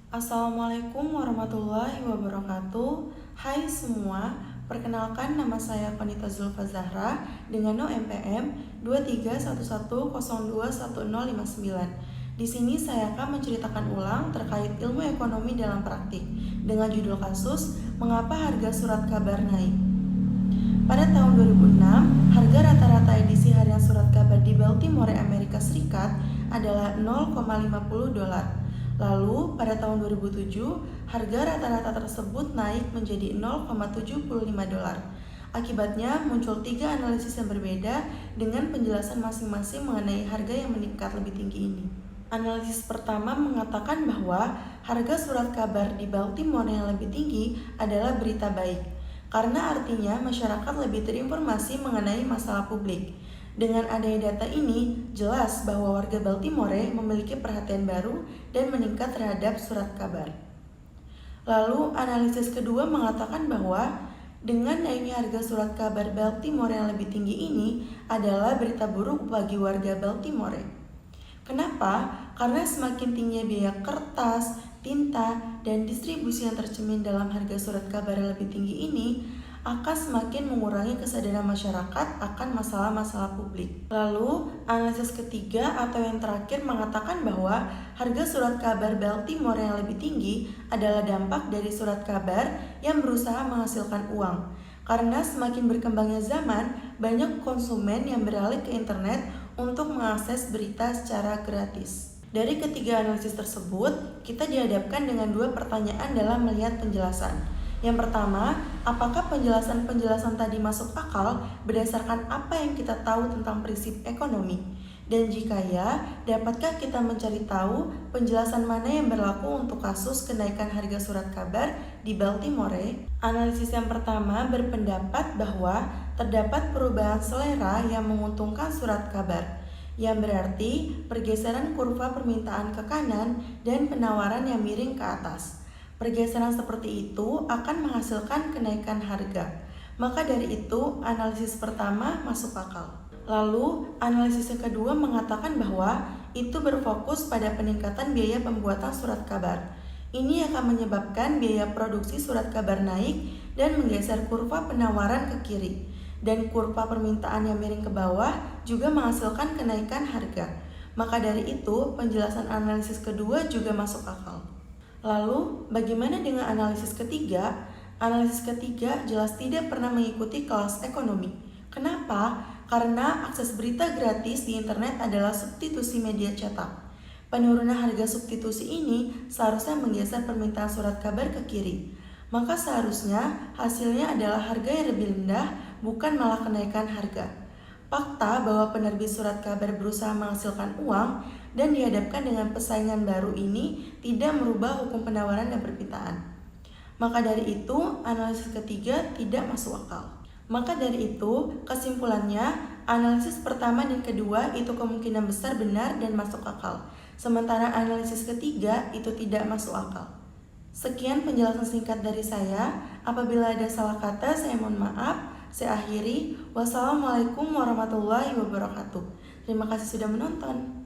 Assalamualaikum warahmatullahi wabarakatuh. Hai semua, perkenalkan nama saya Konita Zulfa Zahra dengan NO MPM 2311021059. Di sini saya akan menceritakan ulang terkait ilmu ekonomi dalam praktik dengan judul kasus Mengapa Harga Surat Kabar Naik. Pada tahun 2006, harga rata-rata edisi harian surat kabar di Baltimore, Amerika Serikat adalah $0,50. Lalu, pada tahun 2007, harga rata-rata tersebut naik menjadi $0,75. Akibatnya, muncul 3 analisis yang berbeda dengan penjelasan masing-masing mengenai harga yang meningkat lebih tinggi ini. Analisis pertama mengatakan bahwa harga surat kabar di Baltimore yang lebih tinggi adalah berita baik, karena artinya masyarakat lebih terinformasi mengenai masalah publik. Dengan adanya data ini, jelas bahwa warga Baltimore memiliki perhatian baru dan meningkat terhadap surat kabar. Lalu, analisis kedua mengatakan bahwa dengan naiknya harga surat kabar Baltimore yang lebih tinggi ini adalah berita buruk bagi warga Baltimore. Kenapa? Karena semakin tingginya biaya kertas, tinta, dan distribusi yang tercermin dalam harga surat kabar yang lebih tinggi ini akan semakin mengurangi kesadaran masyarakat akan masalah-masalah publik. Lalu, analisis ketiga atau yang terakhir mengatakan bahwa harga surat kabar Baltimore yang lebih tinggi adalah dampak dari surat kabar yang berusaha menghasilkan uang. Karena semakin berkembangnya zaman, banyak konsumen yang beralih ke internet untuk mengakses berita secara gratis. Dari ketiga analisis tersebut, kita dihadapkan dengan 2 pertanyaan dalam melihat penjelasan. Yang pertama, apakah penjelasan-penjelasan tadi masuk akal berdasarkan apa yang kita tahu tentang prinsip ekonomi? Dan jika ya, dapatkah kita mencari tahu penjelasan mana yang berlaku untuk kasus kenaikan harga surat kabar di Baltimore? Analisis yang pertama berpendapat bahwa terdapat perubahan selera yang menguntungkan surat kabar, yang berarti pergeseran kurva permintaan ke kanan dan penawaran yang miring ke atas. Pergeseran seperti itu akan menghasilkan kenaikan harga. Maka dari itu, analisis pertama masuk akal. Lalu, analisis yang kedua mengatakan bahwa itu berfokus pada peningkatan biaya pembuatan surat kabar. Ini akan menyebabkan biaya produksi surat kabar naik dan menggeser kurva penawaran ke kiri. Dan kurva permintaan yang miring ke bawah juga menghasilkan kenaikan harga. Maka dari itu, penjelasan analisis kedua juga masuk akal. Lalu, bagaimana dengan analisis ketiga? Analisis ketiga jelas tidak pernah mengikuti kelas ekonomi. Kenapa? Karena akses berita gratis di internet adalah substitusi media cetak. Penurunan harga substitusi ini seharusnya menggeser permintaan surat kabar ke kiri. Maka seharusnya hasilnya adalah harga yang lebih rendah, bukan malah kenaikan harga. Fakta bahwa penerbit surat kabar berusaha menghasilkan uang dan dihadapkan dengan persaingan baru ini tidak merubah hukum penawaran dan permintaan. Maka dari itu, analisis ketiga tidak masuk akal. Maka dari itu, kesimpulannya, analisis pertama dan kedua itu kemungkinan besar benar dan masuk akal. Sementara analisis ketiga itu tidak masuk akal. Sekian penjelasan singkat dari saya. Apabila ada salah kata, saya mohon maaf. Saya akhiri. Wassalamualaikum warahmatullahi wabarakatuh. Terima kasih sudah menonton.